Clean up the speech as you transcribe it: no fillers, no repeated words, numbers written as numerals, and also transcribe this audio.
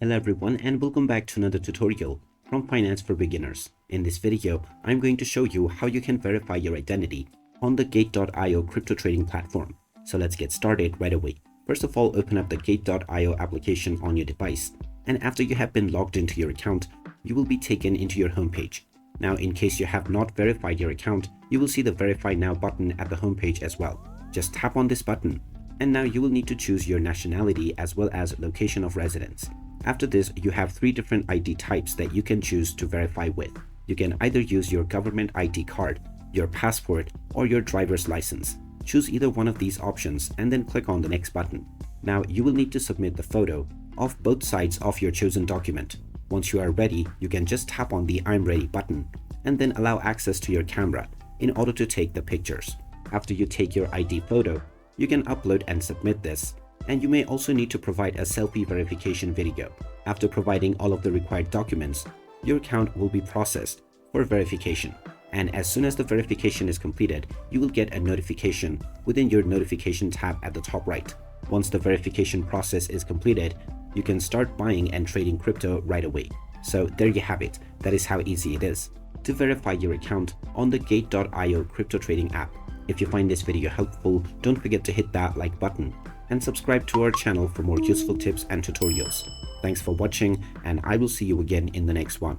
Hello everyone and welcome back to another tutorial from Finance for Beginners. In this video, I'm going to show you how you can verify your identity on the Gate.io crypto trading platform. So let's get started right away. First of all, open up the Gate.io application on your device, and after you have been logged into your account, you will be taken into your homepage. Now, in case you have not verified your account, you will see the Verify Now button at the homepage as well. Just tap on this button, and now you will need to choose your nationality as well as location of residence. After this, you have 3 different ID types that you can choose to verify with. You can either use your government ID card, your passport, or your driver's license. Choose either one of these options and then click on the next button. Now you will need to submit the photo of both sides of your chosen document. Once you are ready, you can just tap on the I'm ready button and then allow access to your camera in order to take the pictures. After you take your ID photo, you can upload and submit this. And you may also need to provide a selfie verification video. After providing all of the required documents, your account will be processed for verification. And as soon as the verification is completed, you will get a notification within your notification tab at the top right. Once the verification process is completed, you can start buying and trading crypto right away. So there you have it. That is how easy it is to verify your account on the Gate.io crypto trading app. If you find this video helpful, don't forget to hit that like button and subscribe to our channel for more useful tips and tutorials. Thanks for watching, and I will see you again in the next one.